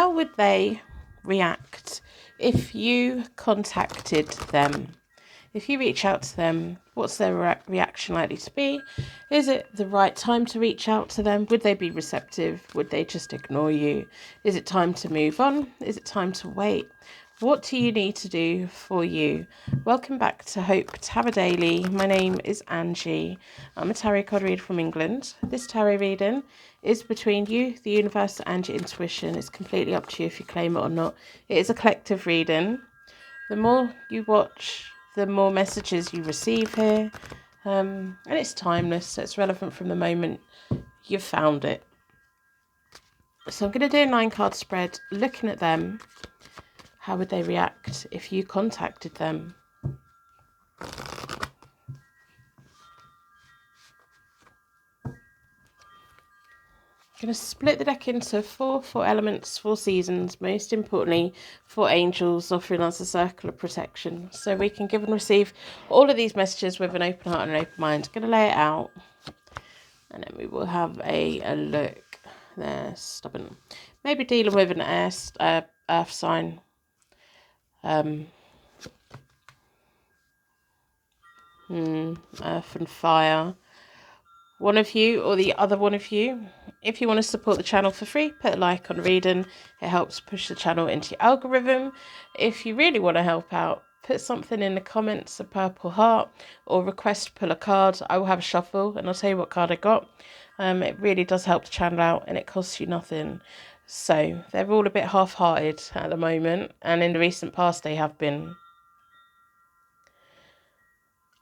how would they react if you contacted them? If you reach out to them, what's their reaction likely to be? Is it the right time to reach out to them? Would they be receptive? Would they just ignore you? Is it time to move on? Is it time to wait? What do you need to do for you? Welcome back to Hope Tarot Daily. My name is Angie. I'm a tarot card reader from England. This tarot reading is between you, the universe, and your intuition. It's completely up to you if you claim it or not. It is a collective reading. The more you watch, the more messages you receive here. And it's timeless, so it's relevant from the moment you've found it. So I'm going to do a 9-card spread, looking at them. How would they react if you contacted them? I'm going to split the deck into four elements, 4 seasons, most importantly 4 angels offering us a circle of protection, so we can give and receive all of these messages with an open heart and an open mind. I'm going to lay it out and then we will have a look. They're stubborn, maybe dealing with an earth sign, earth and fire. One of you or the other one of you. If you want to support the channel for free, put a like on the reading. It helps push the channel into your algorithm. If you really want to help out, put something in the comments, a purple heart, or request to pull a card. I will have a shuffle and I'll tell you what card I got. It really does help the channel out and it costs you nothing. So they're all a bit half-hearted at the moment, and in the recent past they have been.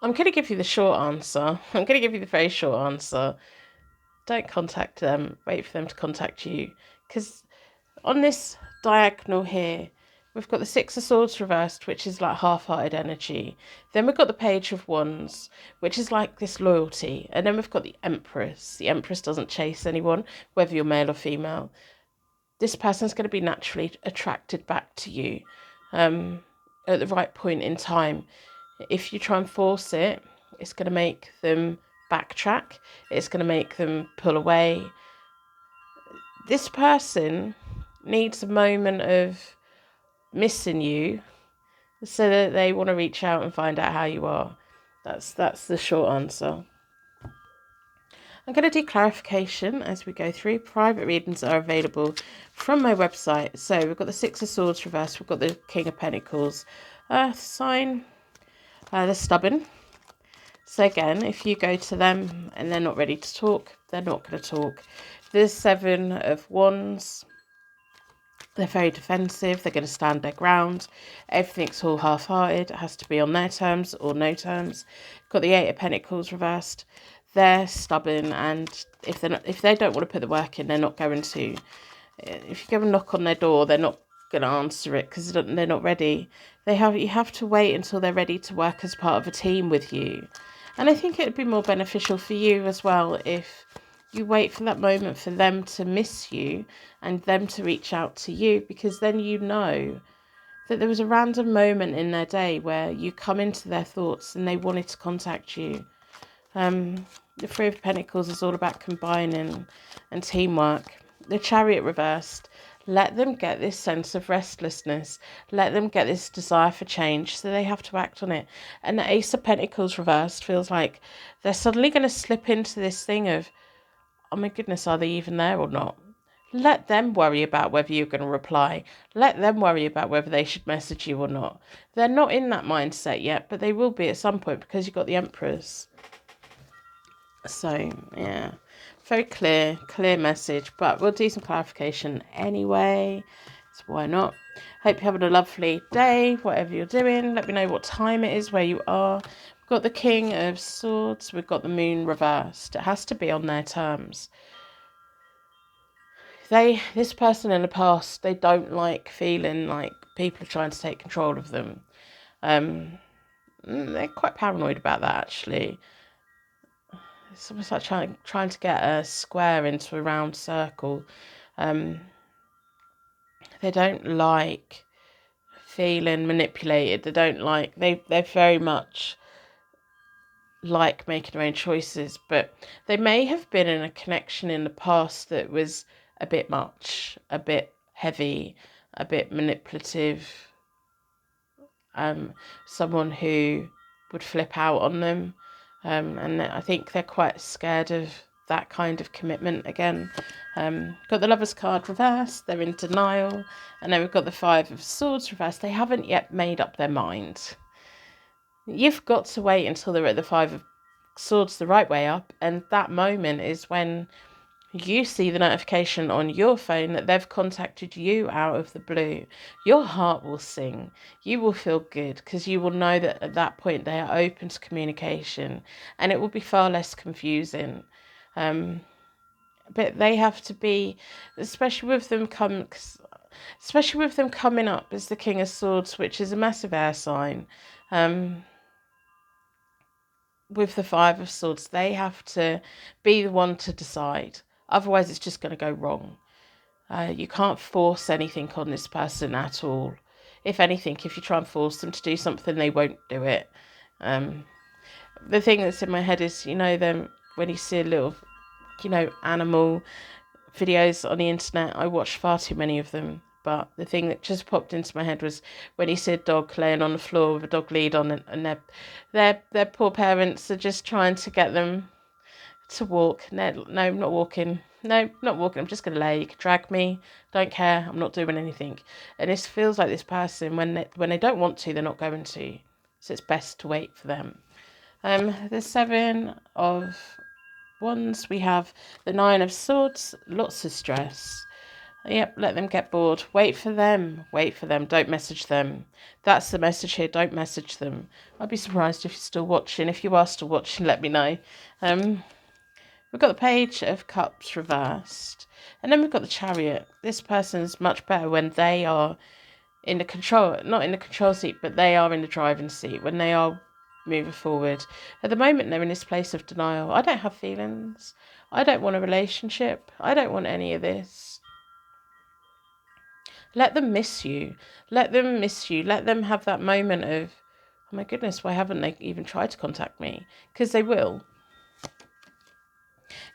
I'm going to give you the short answer. I'm going to give you the very short answer. Don't contact them. Wait for them to contact you. Because on this diagonal here, we've got the 6 of Swords reversed, which is like half-hearted energy. Then we've got the Page of Wands, which is like this loyalty. And then we've got the Empress. The Empress doesn't chase anyone, whether you're male or female. This person's going to be naturally attracted back to you at the right point in time. If you try and force it, it's going to make them backtrack. It's going to make them pull away. This person needs a moment of missing you so that they want to reach out and find out how you are. That's the short answer. I'm going to do clarification as we go through. Private readings are available from my website. So we've got the 6 of Swords reversed. We've got the King of Pentacles. Earth sign. They're stubborn. So again, if you go to them and they're not ready to talk, they're not going to talk. The 7 of Wands. They're very defensive. They're going to stand their ground. Everything's all half-hearted. It has to be on their terms or no terms. Got the 8 of Pentacles reversed. They're stubborn, and if they don't want to put the work in, they're not going to. If you go and knock on their door, they're not going to answer it because they're not ready. You have to wait until they're ready to work as part of a team with you. And I think it would be more beneficial for you as well if you wait for that moment for them to miss you and them to reach out to you, because then you know that there was a random moment in their day where you come into their thoughts and they wanted to contact you. The 3 of Pentacles is all about combining and teamwork. The Chariot reversed. Let them get this sense of restlessness. Let them get this desire for change, so they have to act on it. And the Ace of Pentacles reversed feels like they're suddenly going to slip into this thing of, oh my goodness, are they even there or not? Let them worry about whether you're going to reply. Let them worry about whether they should message you or not. They're not in that mindset yet, but they will be at some point because you've got the Empress. So, yeah, very clear message, but we'll do some clarification anyway, so why not? Hope you're having a lovely day, whatever you're doing. Let me know what time it is where you are. We've got the King of Swords, we've got the Moon reversed. It has to be on their terms. This person in the past, they don't like feeling like people are trying to take control of them. They're quite paranoid about that, actually. It's almost like trying to get a square into a round circle. They don't like feeling manipulated. They don't like, they're very much like making their own choices, but they may have been in a connection in the past that was a bit much, a bit heavy, a bit manipulative, someone who would flip out on them. And I think they're quite scared of that kind of commitment again. Got the Lovers card reversed, they're in denial. And then we've got the Five of Swords reversed. They haven't yet made up their mind. You've got to wait until they're at the Five of Swords the right way up. And that moment is when you see the notification on your phone that they've contacted you out of the blue. Your heart will sing. You will feel good because you will know that at that point they are open to communication, and it will be far less confusing. But they have to be, especially with them coming up as the King of Swords, which is a massive air sign. With the Five of Swords, they have to be the one to decide. Otherwise, it's just going to go wrong. You can't force anything on this person at all. If anything, if you try and force them to do something, they won't do it. The thing that's in my head is, them when you see a little, animal videos on the internet. I watch far too many of them. But the thing that just popped into my head was when you see a dog laying on the floor with a dog lead on, and their poor parents are just trying to get them to walk. No, not walking. No, not walking. I'm just going to lay. You can drag me. Don't care. I'm not doing anything. And this feels like this person, when they don't want to, they're not going to. So it's best to wait for them. The Seven of Wands. We have the Nine of Swords. Lots of stress. Yep, let them get bored. Wait for them. Don't message them. That's the message here. Don't message them. I'd be surprised if you're still watching. If you are still watching, let me know. We've got the Page of Cups reversed. And then we've got the Chariot. This person's much better when they are in the control, not in the control seat, but they are in the driving seat, when they are moving forward. At the moment, they're in this place of denial. I don't have feelings. I don't want a relationship. I don't want any of this. Let them miss you. Let them miss you. Let them have that moment of, oh my goodness, why haven't they even tried to contact me? Because they will.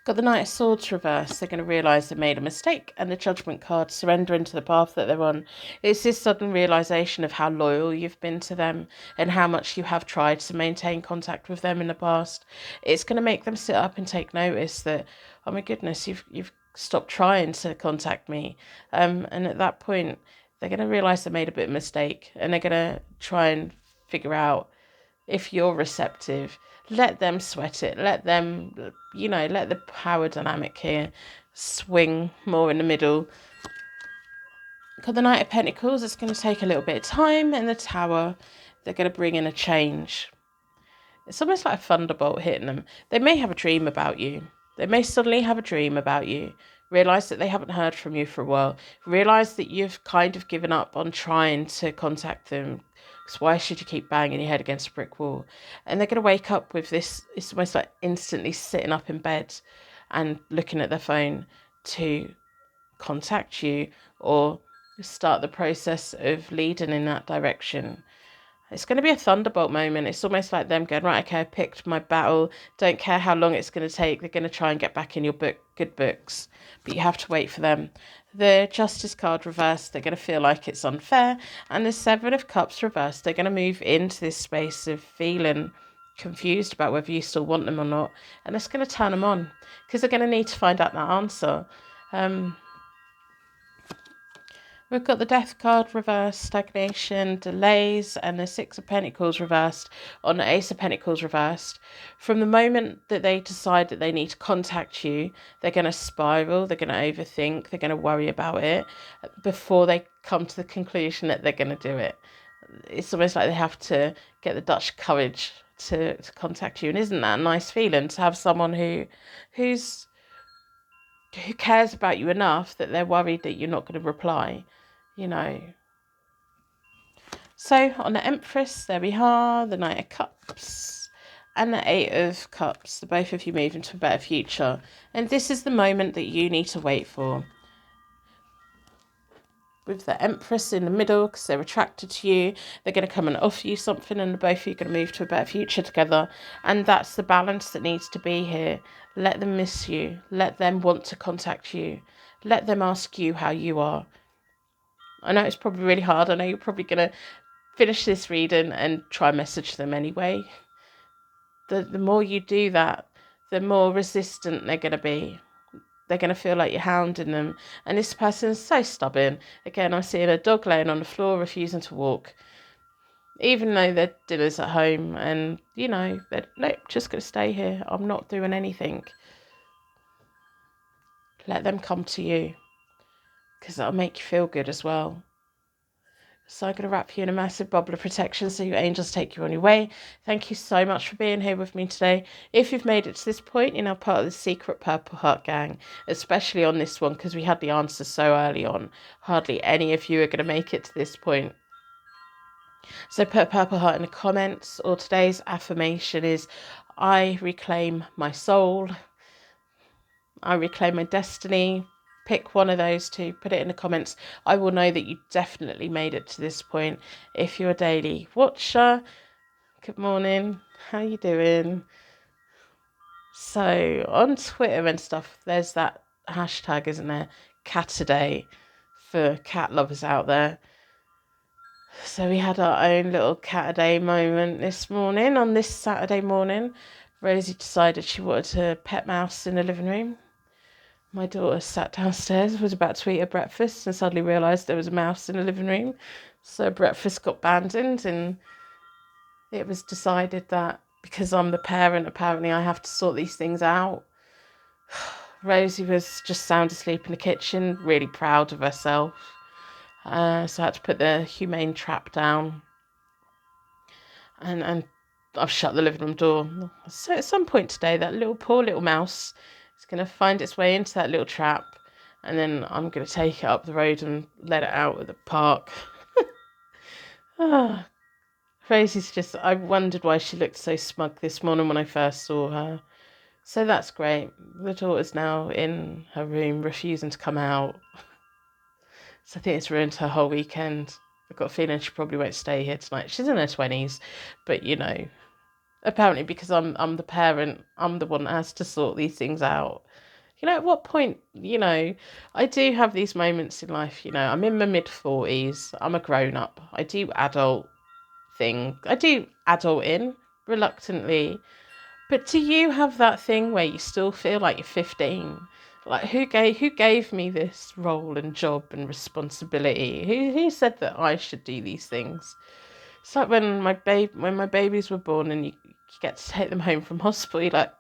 Got the Knight of Swords reversed. They're going to realise they made a mistake. And the Judgment card, surrender into the path that they're on. It's this sudden realisation of how loyal you've been to them and how much you have tried to maintain contact with them in the past. It's going to make them sit up and take notice that, oh my goodness, you've stopped trying to contact me. And at that point, they're going to realise they made a bit of a mistake. And they're going to try and figure out if you're receptive. Let them sweat it. Let them, let the power dynamic here swing more in the middle. Got the Knight of Pentacles. It's going to take a little bit of time. And the Tower, they're going to bring in a change. It's almost like a thunderbolt hitting them. They may have a dream about you. They may suddenly have a dream about you. Realise that they haven't heard from you for a while. Realise that you've kind of given up on trying to contact them. Because why should you keep banging your head against a brick wall? And they're going to wake up with this. It's almost like instantly sitting up in bed and looking at their phone to contact you or start the process of leading in that direction. It's going to be a thunderbolt moment. It's almost like them going, right, okay, I picked my battle. Don't care how long it's going to take. They're going to try and get back in your good books. But you have to wait for them. The Justice card reversed. They're going to feel like it's unfair. And the Seven of Cups reversed. They're going to move into this space of feeling confused about whether you still want them or not. And it's going to turn them on. Because they're going to need to find out that answer. We've got the Death card reversed, stagnation, delays, and the Six of Pentacles reversed on the Ace of Pentacles reversed. From the moment that they decide that they need to contact you, they're going to spiral, they're going to overthink, they're going to worry about it before they come to the conclusion that they're going to do it. It's almost like they have to get the Dutch courage to contact you. And isn't that a nice feeling to have someone who cares about you enough that they're worried that you're not going to reply? So on the Empress, there we are, the Knight of Cups and the Eight of Cups. The both of you move into a better future. And this is the moment that you need to wait for. With the Empress in the middle, because they're attracted to you, they're going to come and offer you something, and both of you are going to move to a better future together. And that's the balance that needs to be here. Let them miss you. Let them want to contact you. Let them ask you how you are. I know it's probably really hard. I know you're probably going to finish this reading and try and message them anyway. The more you do that, the more resistant they're going to be. They're going to feel like you're hounding them. And this person is so stubborn. Again, I'm seeing a dog laying on the floor, refusing to walk. Even though their dinner's at home and, they're nope, just going to stay here. I'm not doing anything. Let them come to you, because that'll make you feel good as well. So I'm going to wrap you in a massive bubble of protection so your angels take you on your way. Thank you so much for being here with me today. If you've made it to this point, you're now part of the secret Purple Heart gang, especially on this one because we had the answers so early on. Hardly any of you are going to make it to this point. So put Purple Heart in the comments, or today's affirmation is, I reclaim my soul. I reclaim my destiny. Pick one of those two, put it in the comments. I will know that you definitely made it to this point. If you're a daily watcher, good morning, how you doing? So on Twitter and stuff, there's that hashtag, isn't there? Cataday, for cat lovers out there. So we had our own little Cataday moment this morning. On this Saturday morning, Rosie decided she wanted a pet mouse in the living room. My daughter sat downstairs, was about to eat her breakfast, and suddenly realised there was a mouse in the living room. So breakfast got abandoned, and it was decided that because I'm the parent, apparently I have to sort these things out. Rosie was just sound asleep in the kitchen, really proud of herself. So I had to put the humane trap down. And I've shut the living room door. So at some point today, that poor little mouse is going to find its way into that little trap, and then I'm going to take it up the road and let it out at the park. Rosie's just, I wondered why she looked so smug this morning when I first saw her. So that's great. The daughter's now in her room, refusing to come out. So I think it's ruined her whole weekend. I've got a feeling she probably won't stay here tonight. She's in her 20s, but apparently because I'm the parent, I'm the one that has to sort these things out. At what point, I do have these moments in life, I'm in my mid-40s, I'm a grown-up, I do adult in reluctantly, but do you have that thing where you still feel like you're 15? Like, who gave me this role and job and responsibility? Who said that I should do these things? It's like when my babies were born and you get to take them home from hospital, you're like,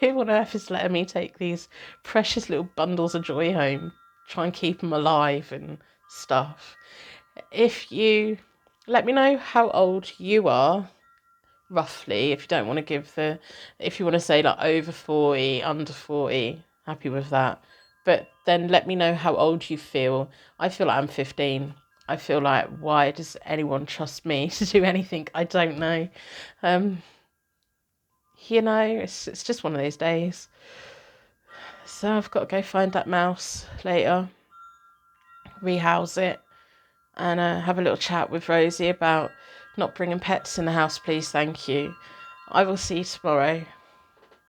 who on earth is letting me take these precious little bundles of joy home, try and keep them alive and stuff? If you let me know how old you are, roughly, if you don't want to if you want to say like over 40, under 40, happy with that. But then let me know how old you feel. I feel like I'm 15. I feel like, why does anyone trust me to do anything? I don't know. It's just one of those days. So I've got to go find that mouse later, rehouse it, and have a little chat with Rosie about not bringing pets in the house, please, thank you. I will see you tomorrow.